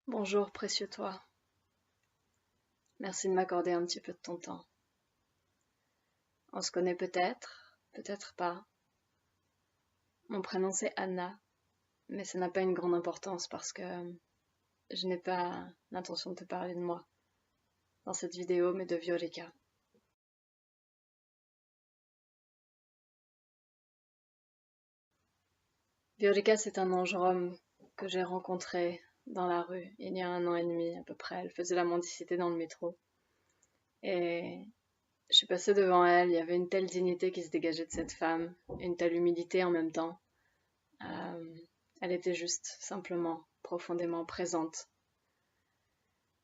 Bonjour, précieux toi. Merci de m'accorder un petit peu de ton temps. On se connaît peut-être, peut-être pas. Mon prénom c'est Anna, mais ça n'a pas une grande importance parce que je n'ai pas l'intention de te parler de moi dans cette vidéo, mais de Violeka. Violeka, c'est un ange rome que j'ai rencontré dans la rue il y a 1 an et demi à peu près. Elle faisait la mendicité dans le métro. Et je suis passée devant elle, il y avait une telle dignité qui se dégageait de cette femme, une telle humilité en même temps. Euh, Elle était juste, simplement, profondément présente.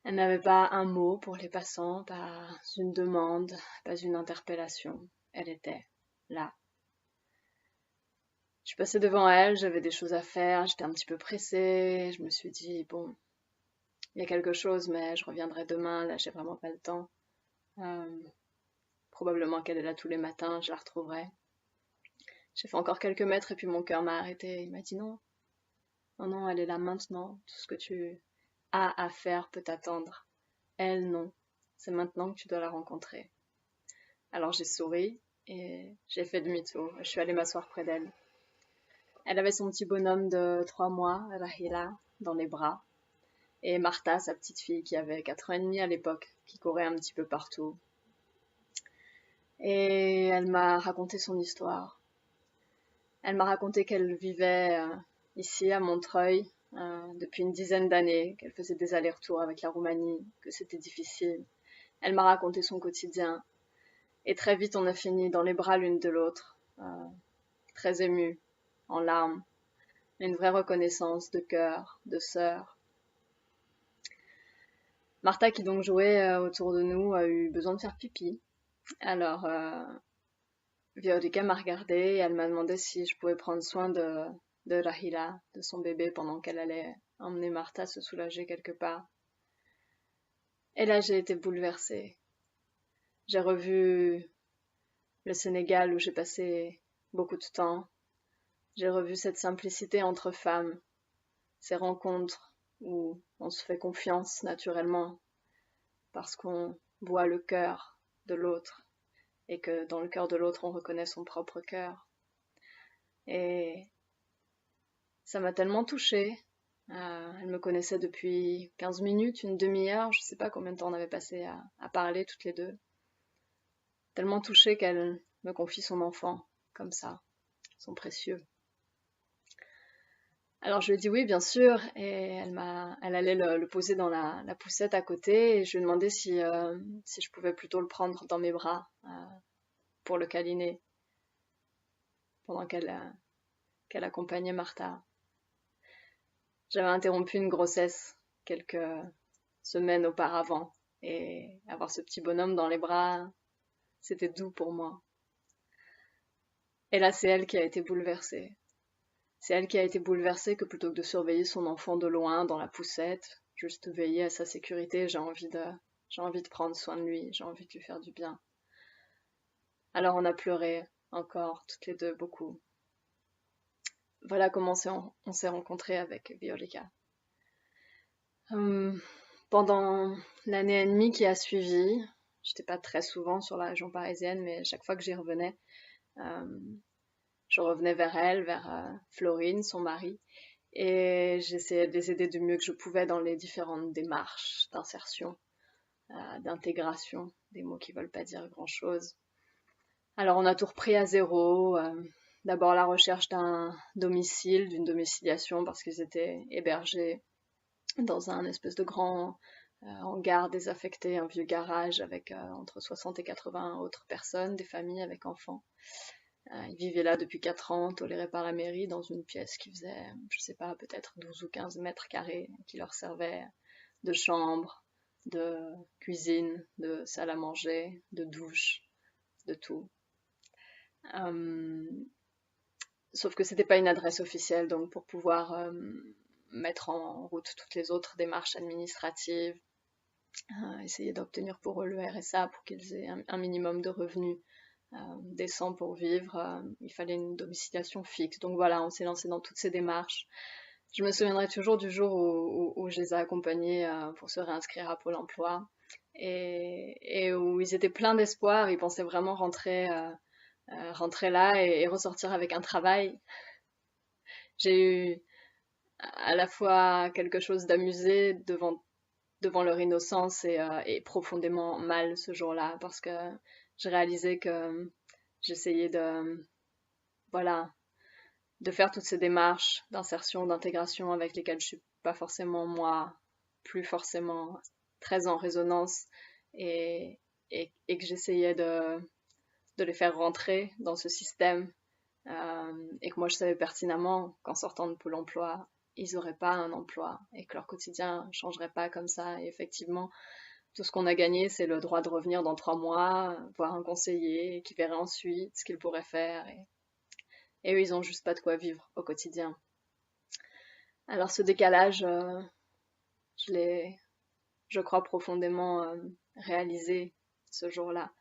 Elle n'avait pas un mot pour les passants, pas une demande, pas une interpellation. Elle était là. Je suis passée devant elle, j'avais des choses à faire, j'étais un petit peu pressée. Je me suis dit, bon, il y a quelque chose, mais je reviendrai demain, là j'ai vraiment pas le temps. Euh, Probablement qu'elle est là tous les matins, je la retrouverai. J'ai fait encore quelques mètres et puis mon cœur m'a arrêté. Il m'a dit non, non, non, elle est là maintenant. Tout ce que tu as à faire peut t'attendre. Elle, non. C'est maintenant que tu dois la rencontrer. Alors j'ai souri et j'ai fait demi-tour. Je suis allée m'asseoir près d'elle. Elle avait son petit bonhomme de 3 mois, Rahila, dans les bras. Et Martha, sa petite fille, qui avait 4 ans et demi à l'époque, qui courait un petit peu partout. Et elle m'a raconté son histoire. Elle m'a raconté qu'elle vivait ici, à Montreuil, depuis une dizaine d'années, qu'elle faisait des allers-retours avec la Roumanie, que c'était difficile. Elle m'a raconté son quotidien. Et très vite, on a fini dans les bras l'une de l'autre, très émue, en larmes, une vraie reconnaissance de cœur, de sœur. Martha, qui donc jouait autour de nous, a eu besoin de faire pipi. Alors, Viorica m'a regardée et elle m'a demandé si je pouvais prendre soin de Rahila, de son bébé, pendant qu'elle allait emmener Martha se soulager quelque part. Et là, j'ai été bouleversée. J'ai revu le Sénégal où j'ai passé beaucoup de temps. J'ai revu cette simplicité entre femmes, ces rencontres où on se fait confiance naturellement parce qu'on voit le cœur de l'autre et que dans le cœur de l'autre on reconnaît son propre cœur. Et ça m'a tellement touchée. Elle me connaissait depuis 15 minutes, une demi-heure, je sais pas combien de temps on avait passé à parler toutes les deux. Tellement touchée qu'elle me confie son enfant, comme ça, son précieux. Alors je lui ai dit oui, bien sûr, et elle allait le poser dans la poussette à côté, et je lui ai demandé si je pouvais plutôt le prendre dans mes bras pour le câliner pendant qu'elle accompagnait Martha. J'avais interrompu une grossesse quelques semaines auparavant, et avoir ce petit bonhomme dans les bras, c'était doux pour moi. Et là, c'est elle qui a été bouleversée. C'est elle qui a été bouleversée que plutôt que de surveiller son enfant de loin dans la poussette, juste veiller à sa sécurité, j'ai envie de prendre soin de lui, j'ai envie de lui faire du bien. Alors on a pleuré encore, toutes les deux, beaucoup. Voilà comment on s'est rencontrés avec Violika. Hum, Pendant l'année et demie qui a suivi, j'étais pas très souvent sur la région parisienne, mais chaque fois que j'y revenais, je revenais vers elle, vers Florine, son mari, et j'essayais de les aider du mieux que je pouvais dans les différentes démarches d'insertion, d'intégration, des mots qui veulent pas dire grand-chose. Alors on a tout repris à zéro. D'abord la recherche d'un domicile, d'une domiciliation, parce qu'ils étaient hébergés dans un espèce de grand hangar désaffecté, un vieux garage avec entre 60 et 80 autres personnes, des familles avec enfants. Ils vivaient là depuis 4 ans, tolérés par la mairie, dans une pièce qui faisait, je sais pas, peut-être 12 ou 15 mètres carrés, qui leur servait de chambre, de cuisine, de salle à manger, de douche, de tout. Euh, Sauf que c'était pas une adresse officielle, donc pour pouvoir mettre en route toutes les autres démarches administratives, essayer d'obtenir pour eux le RSA pour qu'ils aient un minimum de revenus décents pour vivre, il fallait une domiciliation fixe. Donc voilà, on s'est lancé dans toutes ces démarches. Je me souviendrai toujours du jour où je les ai accompagnés pour se réinscrire à Pôle emploi et où ils étaient pleins d'espoir. Ils pensaient vraiment rentrer là et ressortir avec un travail. J'ai eu à la fois quelque chose d'amusé devant leur innocence et profondément mal ce jour-là parce que j'ai réalisé que j'essayais voilà, de faire toutes ces démarches d'insertion, d'intégration avec lesquelles je suis pas forcément moi, plus forcément très en résonance et, et que j'essayais de les faire rentrer dans ce système et que moi je savais pertinemment qu'en sortant de Pôle emploi, ils n'auraient pas un emploi et que leur quotidien ne changerait pas comme ça. Et effectivement, tout ce qu'on a gagné, c'est le droit de revenir dans 3 mois, voir un conseiller qui verrait ensuite ce qu'ils pourraient faire. Et eux, ils ont juste pas de quoi vivre au quotidien. Alors ce décalage, je l'ai, je crois, profondément réalisé ce jour-là.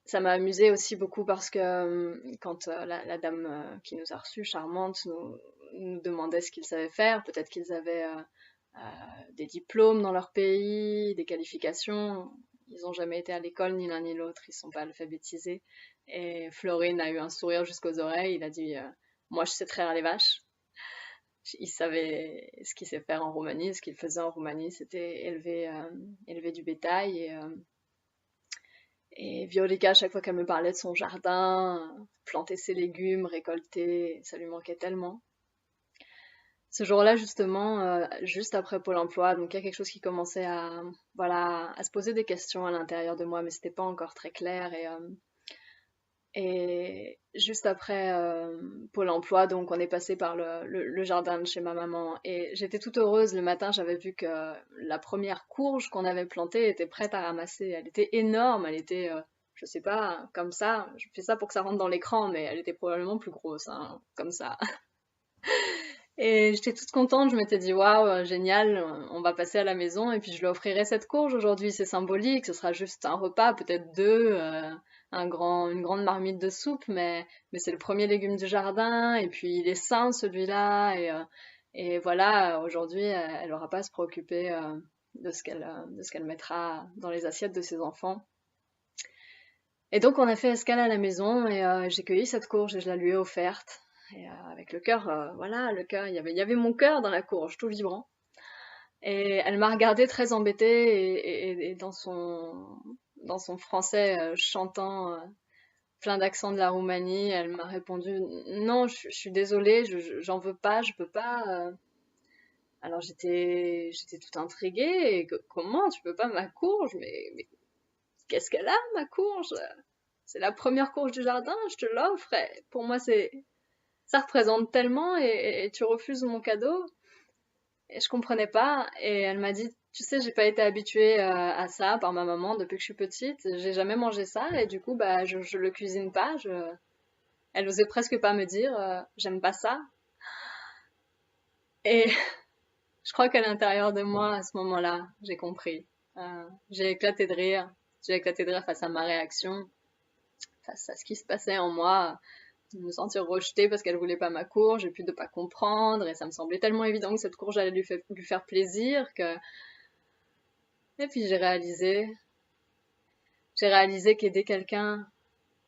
Ça m'a amusé aussi beaucoup parce que quand la dame qui nous a reçus, charmante, nous demandait ce qu'ils savaient faire, peut-être qu'ils avaient des diplômes dans leur pays, des qualifications. Ils n'ont jamais été à l'école, ni l'un ni l'autre, ils ne sont pas alphabétisés. Et Florine a eu un sourire jusqu'aux oreilles, il a dit moi je sais traire les vaches. Il savait ce qu'il sait faire en Roumanie, ce qu'il faisait en Roumanie, c'était élever du bétail et Violika, à chaque fois qu'elle me parlait de son jardin, planter ses légumes, récolter, ça lui manquait tellement. Ce jour-là, justement, juste après Pôle emploi, donc il y a quelque chose qui commençait voilà, à se poser des questions à l'intérieur de moi, mais c'était pas encore très clair. Et juste après Pôle emploi, donc on est passé par le jardin de chez ma maman. Et j'étais toute heureuse. Le matin, j'avais vu que la première courge qu'on avait plantée était prête à ramasser. Elle était énorme, elle était, je sais pas, comme ça. Je fais ça pour que ça rentre dans l'écran, mais elle était probablement plus grosse, hein, comme ça. Et j'étais toute contente, je m'étais dit waouh, génial, on va passer à la maison et puis je lui offrirai cette courge aujourd'hui, c'est symbolique, ce sera juste un repas, peut-être deux, une grande marmite de soupe, mais c'est le premier légume du jardin et puis il est sain celui-là et voilà, aujourd'hui elle aura pas à se préoccuper de ce qu'elle mettra dans les assiettes de ses enfants. Et donc on a fait escale à la maison et j'ai cueilli cette courge et je la lui ai offerte. Et avec le cœur, voilà, le cœur, il y avait mon cœur dans la courge, tout vibrant. Et elle m'a regardée très embêtée et dans son français chantant, plein d'accent de la Roumanie, elle m'a répondu non, je suis désolée, j'en veux pas, je peux pas. Alors j'étais toute intriguée. Et comment tu peux pas ma courge? Mais qu'est-ce qu'elle a ma courge? C'est la première courge du jardin, je te l'offre. Et pour moi ça représente tellement et tu refuses mon cadeau. Et je comprenais pas. Et elle m'a dit, tu sais, j'ai pas été habituée à ça par ma maman depuis que je suis petite. J'ai jamais mangé ça et du coup, bah, je le cuisine pas. Elle osait presque pas me dire, j'aime pas ça. Et je crois qu'à l'intérieur de moi, à ce moment-là, j'ai compris. J'ai éclaté de rire. J'ai éclaté de rire face à ma réaction, face à ce qui se passait en moi, de me sentir rejetée parce qu'elle voulait pas ma courge et puis de pas comprendre. Et ça me semblait tellement évident que cette courge allait lui faire plaisir que. Et puis j'ai réalisé qu'aider quelqu'un,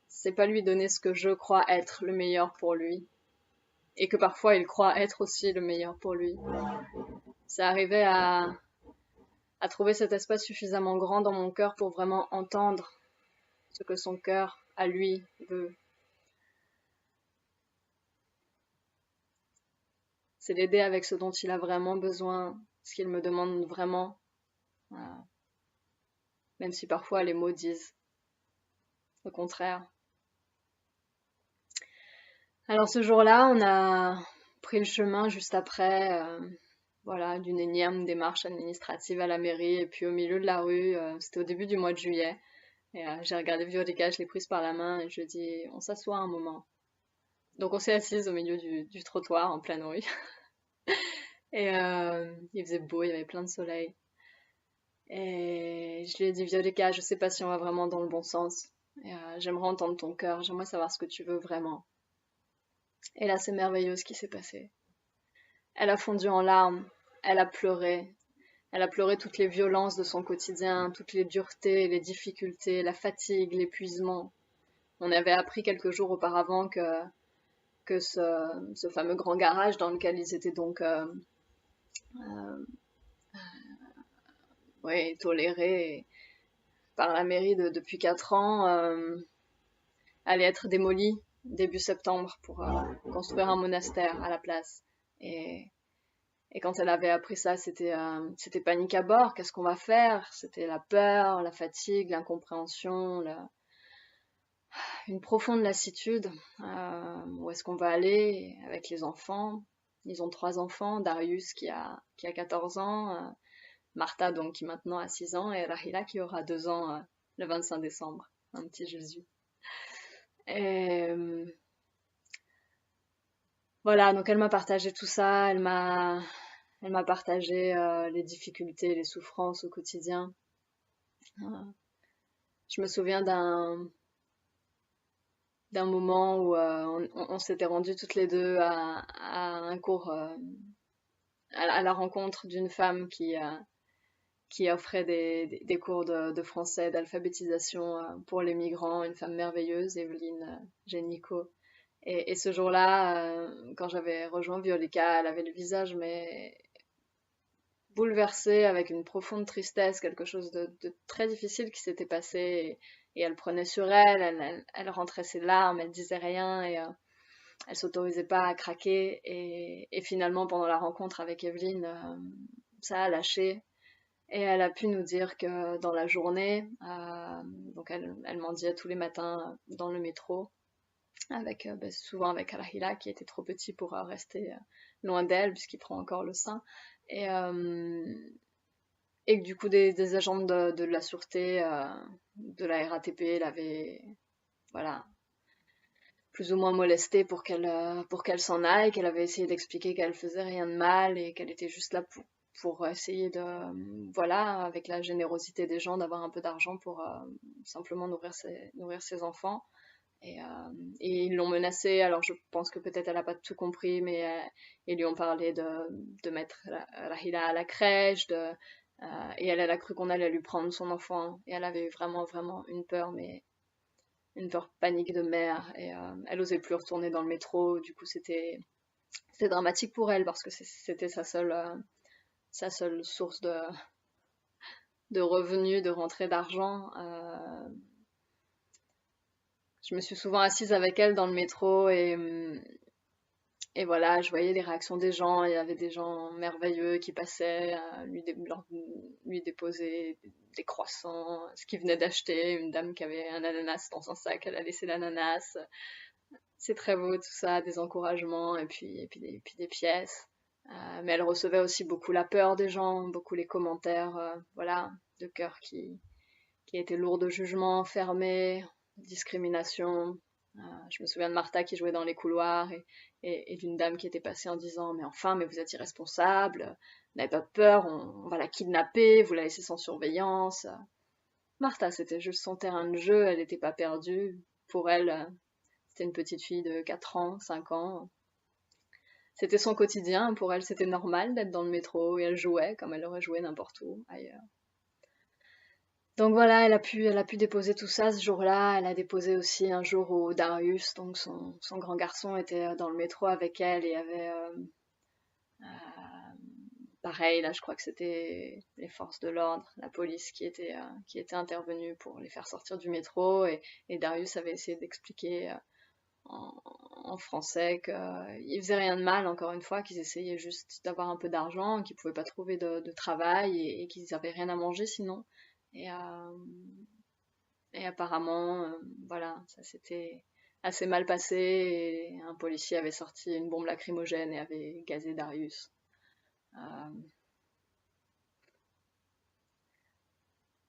c'est pas lui donner ce que je crois être le meilleur pour lui. Et que parfois il croit être aussi le meilleur pour lui. C'est arrivé à trouver cet espace suffisamment grand dans mon cœur pour vraiment entendre ce que son cœur à lui veut. C'est l'aider avec ce dont il a vraiment besoin, ce qu'il me demande vraiment, même si parfois les mots disent le contraire. Alors ce jour-là, on a pris le chemin juste après, voilà, d'une énième démarche administrative à la mairie, et puis au milieu de la rue, c'était au début du mois de juillet, et j'ai regardé Violetta, je l'ai prise par la main, et je lui ai dit, on s'assoit un moment. Donc on s'est assise au milieu du trottoir, en pleine rue, et il faisait beau, il y avait plein de soleil. Et je lui ai dit, Violetta, je sais pas si on va vraiment dans le bon sens, et j'aimerais entendre ton cœur, j'aimerais savoir ce que tu veux vraiment. Et là, c'est merveilleux ce qui s'est passé. Elle a fondu en larmes, elle a pleuré. Elle a pleuré toutes les violences de son quotidien, toutes les duretés, les difficultés, la fatigue, l'épuisement. On avait appris quelques jours auparavant que ce fameux grand garage dans lequel ils étaient donc euh, ouais, tolérés par la mairie depuis 4 ans, allait être démoli début septembre pour construire un monastère à la place. Et, et quand elle avait appris ça, c'était panique à bord. Qu'est-ce qu'on va faire? C'était la peur, la fatigue, l'incompréhension, une profonde lassitude. Où est-ce qu'on va aller avec les enfants? Ils ont 3 enfants, Darius qui a 14 ans, Martha donc qui maintenant a 6 ans et Rahila qui aura 2 ans le 25 décembre, un petit Jésus. Et voilà, donc elle m'a partagé tout ça, elle m'a partagé les difficultés, les souffrances au quotidien. Euh, je me souviens d'un moment où on s'était rendus toutes les deux à un cours, à la rencontre d'une femme qui offrait des cours de français, d'alphabétisation pour les migrants, une femme merveilleuse, Evelyne Génico. Et ce jour-là, quand j'avais rejoint Violica, elle avait le visage mais bouleversé, avec une profonde tristesse, quelque chose de très difficile qui s'était passé. Et elle prenait sur elle rentrait ses larmes, elle disait rien et elle s'autorisait pas à craquer. Et finalement, pendant la rencontre avec Evelyne, ça a lâché. Et elle a pu nous dire que dans la journée, donc elle mendiait tous les matins dans le métro, souvent avec Alahila qui était trop petit pour rester loin d'elle puisqu'il prend encore le sein. Et, et que du coup des agents de la sûreté de la RATP l'avaient voilà, plus ou moins molestée pour qu'elle s'en aille, qu'elle avait essayé d'expliquer qu'elle faisait rien de mal et qu'elle était juste là pour essayer voilà, avec la générosité des gens, d'avoir un peu d'argent pour simplement nourrir ses enfants. Et, et ils l'ont menacée, alors je pense que peut-être elle n'a pas tout compris, mais ils lui ont parlé de mettre Rahila à la crèche, et elle a cru qu'on allait lui prendre son enfant, et elle avait eu vraiment, vraiment une peur, mais une peur panique de mère, et elle osait plus retourner dans le métro, du coup c'était dramatique pour elle, parce que c'était sa seule source de revenus, de rentrée d'argent. Je me suis souvent assise avec elle dans le métro et voilà, je voyais les réactions des gens. Il y avait des gens merveilleux qui passaient, lui déposer des croissants, ce qu'il venait d'acheter. Une dame qui avait un ananas dans son sac, elle a laissé l'ananas. C'est très beau tout ça, des encouragements et puis des pièces. Mais elle recevait aussi beaucoup la peur des gens, beaucoup les commentaires, voilà, de cœur qui étaient lourds de jugement, fermés, discrimination. Je me souviens de Martha qui jouait dans les couloirs et d'une dame qui était passée en disant mais enfin, mais vous êtes irresponsable, n'avez pas peur, on va la kidnapper, vous la laissez sans surveillance. Martha, c'était juste son terrain de jeu, elle n'était pas perdue. Pour elle, c'était une petite fille de 4 ans, 5 ans. C'était son quotidien, pour elle c'était normal d'être dans le métro et elle jouait comme elle aurait joué n'importe où ailleurs. Donc voilà, elle a pu déposer tout ça ce jour-là. Elle a déposé aussi un jour où Darius, donc son grand garçon, était dans le métro avec elle et avait, pareil, là je crois que c'était les forces de l'ordre, la police qui était intervenue pour les faire sortir du métro et Darius avait essayé d'expliquer en français qu'ils faisaient rien de mal, encore une fois, qu'ils essayaient juste d'avoir un peu d'argent, qu'ils pouvaient pas trouver de travail et qu'ils avaient rien à manger sinon. Et, et apparemment, voilà, ça s'était assez mal passé et un policier avait sorti une bombe lacrymogène et avait gazé Darius. Euh,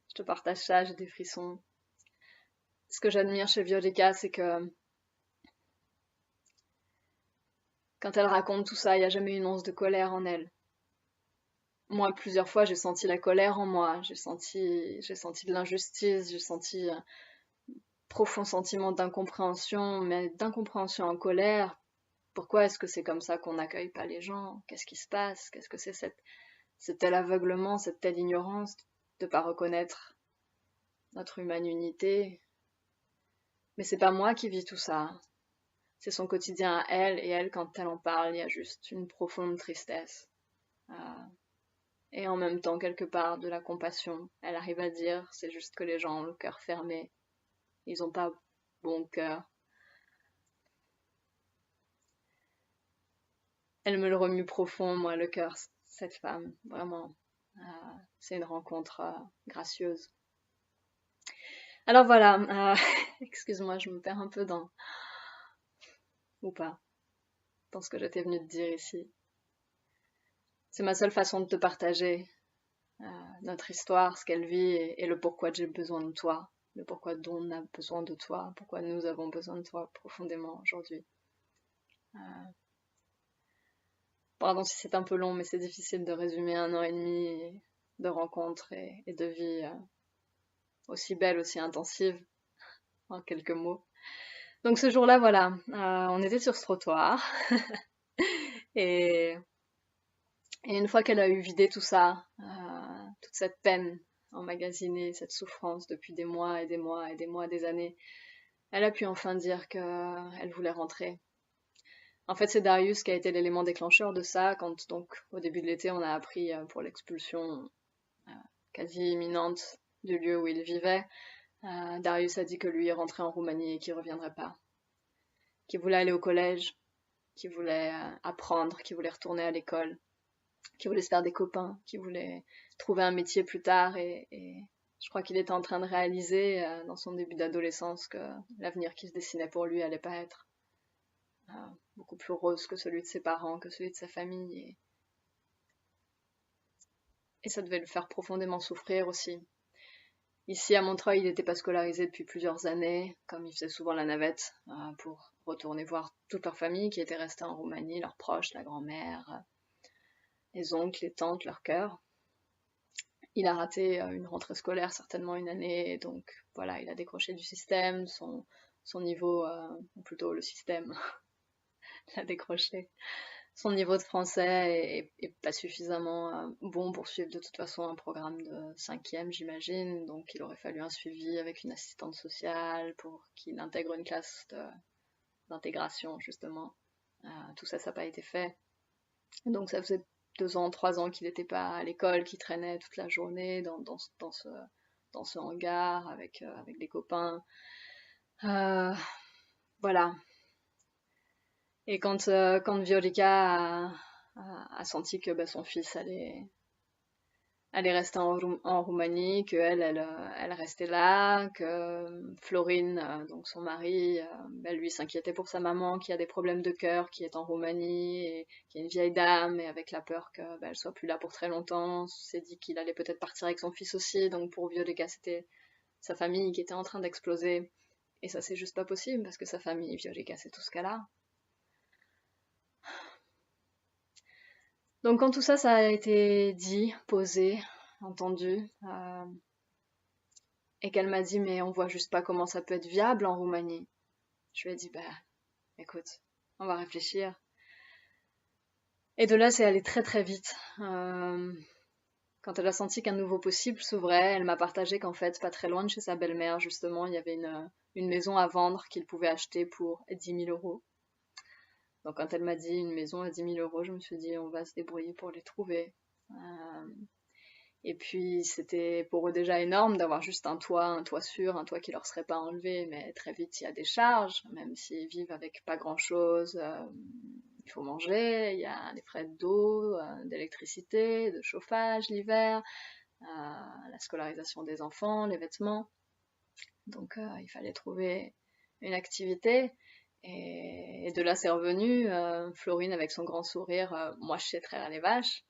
je te partage ça, j'ai des frissons. Ce que j'admire chez Violica, c'est que quand elle raconte tout ça, il n'y a jamais une once de colère en elle. Moi, plusieurs fois, j'ai senti la colère en moi, j'ai senti de l'injustice, j'ai senti un profond sentiment d'incompréhension, mais d'incompréhension en colère, Pourquoi est-ce que c'est comme ça qu'on n'accueille pas les gens? Qu'est-ce qui se passe? Qu'est-ce que c'est ce tel aveuglement, cette telle ignorance de pas reconnaître notre humanité? Mais c'est pas moi qui vis tout ça. C'est son quotidien à elle, et elle, quand elle en parle, il y a juste une profonde tristesse. Euh, et en même temps, quelque part, de la compassion. Elle arrive à dire, c'est juste que les gens ont le cœur fermé. Ils ont pas bon cœur. Elle me le remue profond, moi, le cœur, cette femme, vraiment. Euh, c'est une rencontre gracieuse. Alors voilà, excuse-moi, je me perds un peu ou pas, dans ce que j'étais venue te dire ici. C'est ma seule façon de te partager notre histoire, ce qu'elle vit et le pourquoi j'ai besoin de toi, le pourquoi dont on a besoin de toi, pourquoi nous avons besoin de toi profondément aujourd'hui. Euh, Pardon si c'est un peu long, mais c'est difficile de résumer 1 an et demi de rencontres et de vie aussi belle, aussi intensive, en quelques mots. Donc ce jour-là, voilà, on était sur ce trottoir et, et une fois qu'elle a eu vidé tout ça, toute cette peine emmagasinée, cette souffrance depuis des mois et des mois et des mois, des années, elle a pu enfin dire qu'elle voulait rentrer. En fait, c'est Darius qui a été l'élément déclencheur de ça, quand donc au début de l'été, on a appris pour l'expulsion euh, quasi imminente du lieu où il vivait. Darius a dit que lui rentrait en Roumanie et qu'il reviendrait pas, qu'il voulait aller au collège, qu'il voulait apprendre, qu'il voulait retourner à l'école, qu'il voulait se faire des copains, qu'il voulait trouver un métier plus tard et je crois qu'il était en train de réaliser dans son début d'adolescence que l'avenir qui se dessinait pour lui allait pas être beaucoup plus rose que celui de ses parents, que celui de sa famille et ça devait le faire profondément souffrir aussi. Ici à Montreuil, il n'était pas scolarisé depuis plusieurs années, comme il faisait souvent la navette pour retourner voir toute leur famille qui était restée en Roumanie, leurs proches, la grand-mère, les oncles, les tantes, leur cœur. Il a raté une rentrée scolaire, certainement une année, donc voilà, il a décroché du système, son niveau, ou plutôt le système l'a décroché. Son niveau de français est pas suffisamment bon pour suivre de toute façon un programme de 5e, j'imagine, donc il aurait fallu un suivi avec une assistante sociale pour qu'il intègre une classe d'intégration, justement. Tout ça, ça n'a pas été fait. Donc ça faisait 2 ans, 3 ans qu'il n'était pas à l'école, qu'il traînait toute la journée dans ce hangar avec des copains. Euh, voilà. Et quand Viorica a senti que bah, son fils allait rester en Roumanie, elle restait là, que Florine, donc son mari, bah, lui s'inquiétait pour sa maman qui a des problèmes de cœur, qui est en Roumanie, et qui est une vieille dame, et avec la peur que bah, elle soit plus là pour très longtemps, s'est dit qu'il allait peut-être partir avec son fils aussi, donc pour Viorica c'était sa famille qui était en train d'exploser. Et ça c'est juste pas possible, parce que sa famille, Viorica, c'est tout ce qu'elle a. Donc quand tout ça, ça a été dit, posé, entendu, et qu'elle m'a dit mais on voit juste pas comment ça peut être viable en Roumanie. Je lui ai dit bah écoute, on va réfléchir. Et de là c'est allé très très vite. Quand elle a senti qu'un nouveau possible s'ouvrait, elle m'a partagé qu'en fait pas très loin de chez sa belle-mère justement il y avait une maison à vendre qu'il pouvait acheter pour 10 000 euros. Donc quand elle m'a dit une maison à 10 000 euros, je me suis dit on va se débrouiller pour les trouver. Et puis c'était pour eux déjà énorme d'avoir juste un toit sûr, un toit qui leur serait pas enlevé, mais très vite il y a des charges, même s'ils vivent avec pas grand-chose, il faut manger, il y a des frais d'eau, d'électricité, de chauffage l'hiver, la scolarisation des enfants, les vêtements. Donc il fallait trouver une activité. Et de là c'est revenu, Florine avec son grand sourire, moi je sais traire les vaches.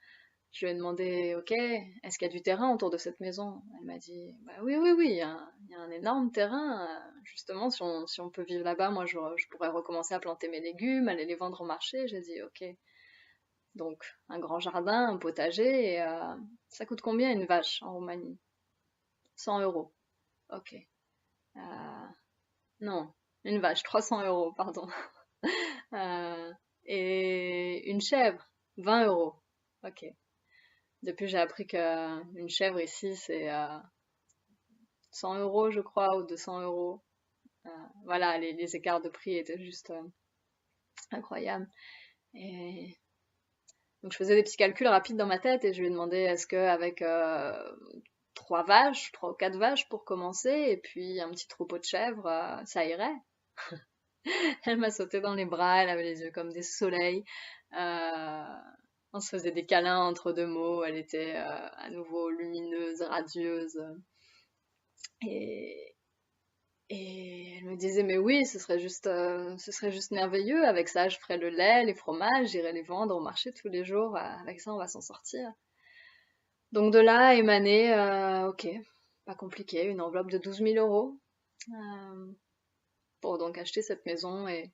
Je lui ai demandé, ok, est-ce qu'il y a du terrain autour de cette maison? Elle m'a dit, bah oui, oui, oui, il y a un énorme terrain. Justement, si on peut vivre là-bas, moi, je pourrais recommencer à planter mes légumes, aller les vendre au marché. J'ai dit, ok. Donc, un grand jardin, un potager, et ça coûte combien une vache en Roumanie? 100 euros. Ok. Non, une vache, 300 euros, pardon. Euh, et une chèvre, 20 euros. Ok. Depuis, j'ai appris qu'une chèvre ici, c'est 100 euros, je crois, ou 200 euros. Euh, voilà, les écarts de prix étaient juste incroyables. Et donc, je faisais des petits calculs rapides dans ma tête et je lui ai demandé est-ce qu'avec 3 ou 4 vaches pour commencer, et puis un petit troupeau de chèvres, ça irait. Elle m'a sauté dans les bras, elle avait les yeux comme des soleils. Euh, on se faisait des câlins entre deux mots, elle était à nouveau lumineuse, radieuse. Et, et elle me disait, mais oui, ce serait juste merveilleux. Avec ça, je ferais le lait, les fromages, j'irais les vendre au marché tous les jours. Avec ça, on va s'en sortir. Donc de là émanait, ok, pas compliqué, une enveloppe de 12 000 euros pour donc acheter cette maison et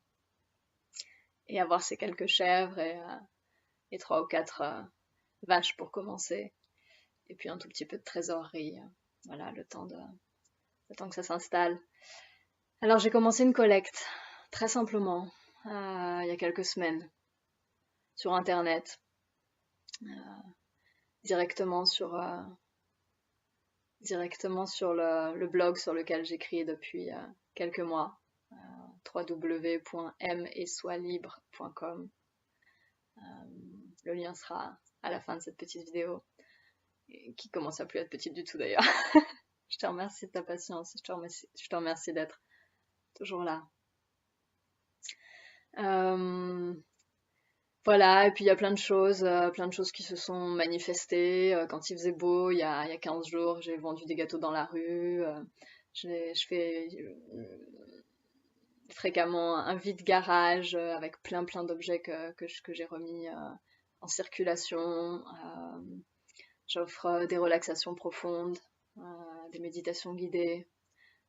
avoir ces quelques chèvres et 3 ou 4 vaches pour commencer. Et puis un tout petit peu de trésorerie. Voilà, le temps que ça s'installe. Alors j'ai commencé une collecte, très simplement, il y a quelques semaines, sur Internet, directement sur le blog sur lequel j'écris depuis quelques mois, www.mesoilibre.com. Le lien sera à la fin de cette petite vidéo, qui commence à plus être petite du tout d'ailleurs. Je te remercie de ta patience, je te remercie d'être toujours là. Voilà, et puis il y a plein de choses qui se sont manifestées. Quand il faisait beau, il y a 15 jours, j'ai vendu des gâteaux dans la rue. Je fais fréquemment un vide-garage avec plein d'objets que j'ai remis en circulation. J'offre des relaxations profondes, des méditations guidées,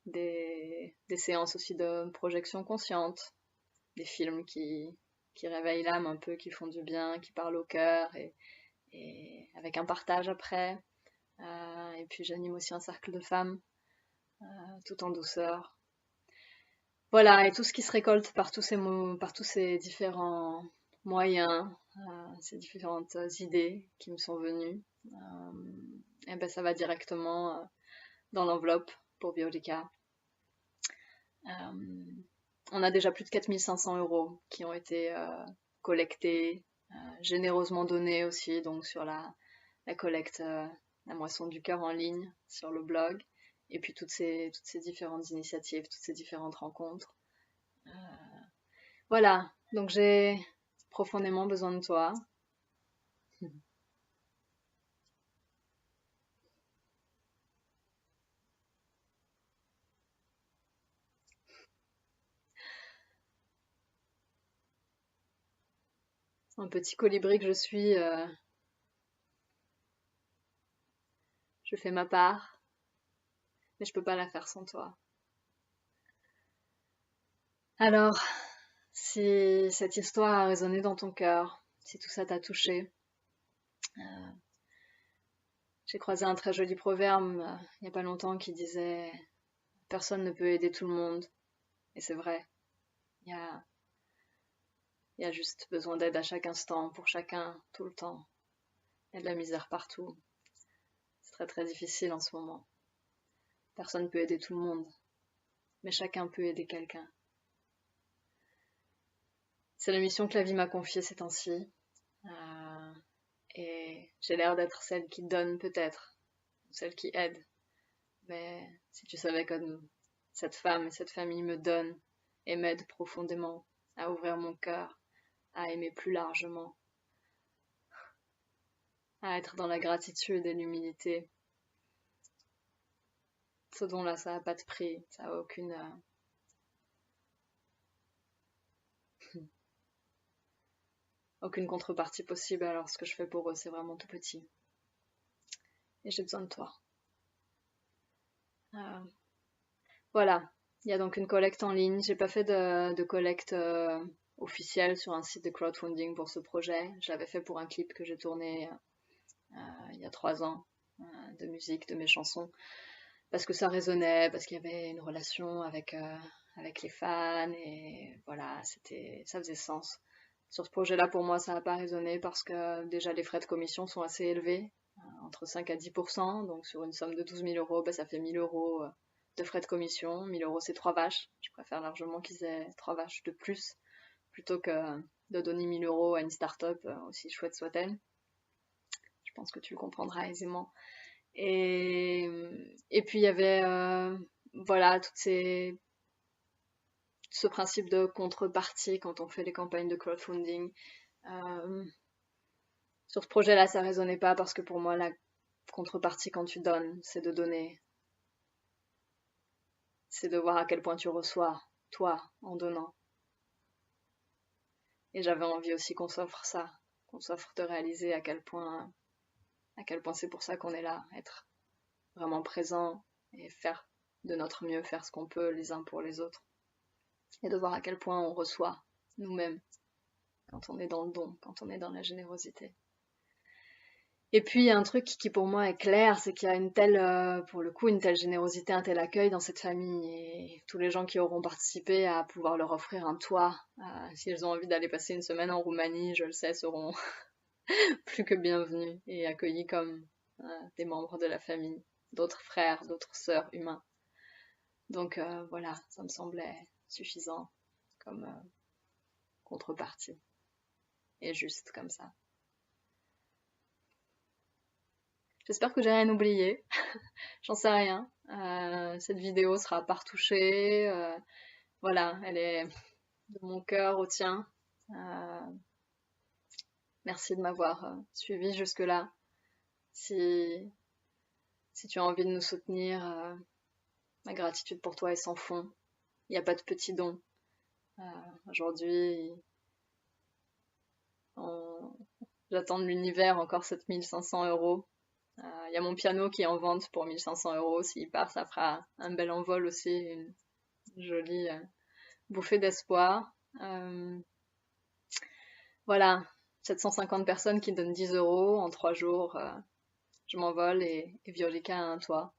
des séances aussi de projection consciente, des films qui réveillent l'âme un peu, qui font du bien, qui parlent au cœur, et avec un partage après. Et puis j'anime aussi un cercle de femmes, tout en douceur. Voilà, et tout ce qui se récolte par tous ces mots, par tous ces différents moyens, ces différentes idées qui me sont venues, et ben ça va directement dans l'enveloppe pour Biolica. On a déjà plus de 4500 euros qui ont été collectés, généreusement donnés aussi, donc sur la collecte, la moisson du cœur en ligne sur le blog, et puis toutes ces différentes initiatives, toutes ces différentes rencontres. Voilà, donc j'ai profondément besoin de toi. Un petit colibri que je suis, je fais ma part, mais je peux pas la faire sans toi. Alors, si cette histoire a résonné dans ton cœur, si tout ça t'a touché, j'ai croisé un très joli proverbe il n'y a pas longtemps qui disait personne ne peut aider tout le monde. Et c'est vrai, il y a, il y a juste besoin d'aide à chaque instant, pour chacun, tout le temps. Il y a de la misère partout. C'est très difficile en ce moment. Personne ne peut aider tout le monde, mais chacun peut aider quelqu'un. C'est la mission que la vie m'a confiée ces temps-ci. Et j'ai l'air d'être celle qui donne peut-être, celle qui aide. Mais si tu savais comme cette femme et cette famille me donnent et m'aident profondément à ouvrir mon cœur, à aimer plus largement, à être dans la gratitude et l'humilité. Ce don-là, ça n'a pas de prix, ça n'a aucune contrepartie possible, alors ce que je fais pour eux, c'est vraiment tout petit. Et j'ai besoin de toi. Voilà, il y a donc une collecte en ligne. J'ai pas fait de collecte officielle sur un site de crowdfunding pour ce projet. Je l'avais fait pour un clip que j'ai tourné il y a 3 ans, de musique, de mes chansons, parce que ça résonnait, parce qu'il y avait une relation avec les fans, et voilà, ça faisait sens. Sur ce projet-là, pour moi, ça n'a pas résonné parce que déjà les frais de commission sont assez élevés, entre 5 à 10%. Donc sur une somme de 12 000 euros, bah, ça fait 1 000 euros de frais de commission. 1 000 euros, c'est 3 vaches. Je préfère largement qu'ils aient 3 vaches de plus plutôt que de donner 1 000 euros à une start-up, aussi chouette soit-elle. Je pense que tu le comprendras aisément. Et puis il y avait voilà ce principe de contrepartie quand on fait les campagnes de crowdfunding. Euh, Sur ce projet-là, ça résonnait pas parce que pour moi, la contrepartie quand tu donnes, c'est de donner. C'est de voir à quel point tu reçois, toi, en donnant. Et j'avais envie aussi qu'on s'offre ça, qu'on s'offre de réaliser à quel point c'est pour ça qu'on est là, être vraiment présent et faire de notre mieux, faire ce qu'on peut les uns pour les autres. Et de voir à quel point on reçoit nous-mêmes quand on est dans le don, quand on est dans la générosité. Et puis, il y a un truc qui pour moi est clair, c'est qu'il y a une telle, pour le coup, une telle générosité, un tel accueil dans cette famille. Et tous les gens qui auront participé à pouvoir leur offrir un toit, s'ils ont envie d'aller passer une semaine en Roumanie, je le sais, seront plus que bienvenus et accueillis comme des membres de la famille, d'autres frères, d'autres sœurs humains. Donc voilà, ça me semblait suffisant comme contrepartie. Et juste comme ça. J'espère que j'ai rien oublié. J'en sais rien. Cette vidéo sera pas retouchée. Voilà, elle est de mon cœur au tien. Euh, Merci de m'avoir suivi jusque-là. Si, si tu as envie de nous soutenir, ma gratitude pour toi est sans fond. Il n'y a pas de petits dons. Aujourd'hui, j'attends de l'univers encore 7500 euros. Il y a mon piano qui est en vente pour 1500 euros. S'il part, ça fera un bel envol aussi, une jolie bouffée d'espoir. Voilà, 750 personnes qui donnent 10 euros en 3 jours. Je m'envole et Violica a un toit.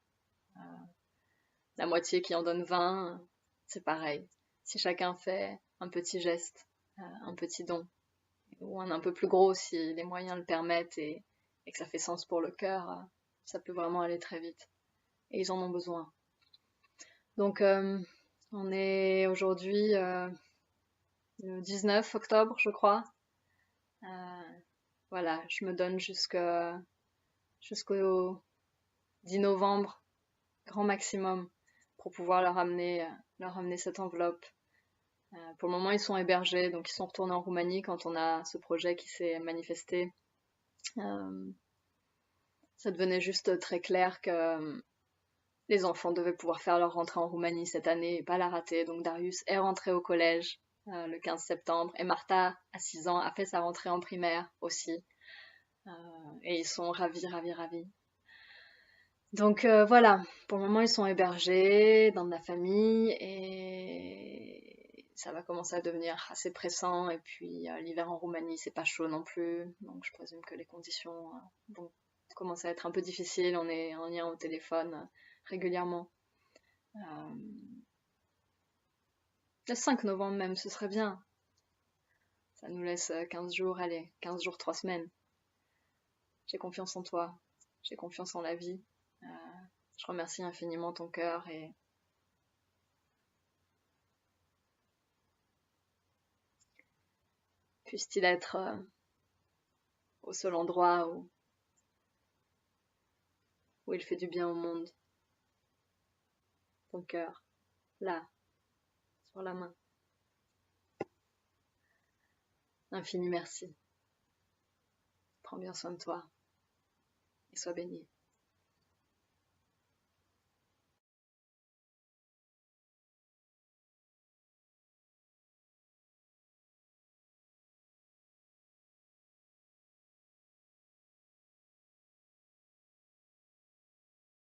La moitié qui en donne 20, c'est pareil. Si chacun fait un petit geste, un petit don, ou un peu plus gros si les moyens le permettent et que ça fait sens pour le cœur, ça peut vraiment aller très vite. Et ils en ont besoin. Donc, on est aujourd'hui le 19 octobre, je crois. Voilà, je me donne jusqu'au 10 novembre, grand maximum, pour pouvoir leur ramener cette enveloppe. Pour le moment, ils sont hébergés, donc ils sont retournés en Roumanie quand on a ce projet qui s'est manifesté. Ça devenait juste très clair que les enfants devaient pouvoir faire leur rentrée en Roumanie cette année et pas la rater. Donc Darius est rentré au collège le 15 septembre et Martha, à 6 ans, a fait sa rentrée en primaire aussi. Et ils sont ravis, ravis, ravis. Donc voilà, pour le moment ils sont hébergés dans de la famille et ça va commencer à devenir assez pressant. Et puis l'hiver en Roumanie c'est pas chaud non plus, donc je présume que les conditions vont commencer à être un peu difficiles. On est en lien au téléphone régulièrement. Le 5 novembre même, ce serait bien. Ça nous laisse 15 jours, allez, 15 jours, 3 semaines. J'ai confiance en toi, j'ai confiance en la vie. Je remercie infiniment ton cœur et puisse-t-il être au seul endroit où il fait du bien au monde. Ton cœur, là, sur la main. Infini merci. Prends bien soin de toi et sois béni.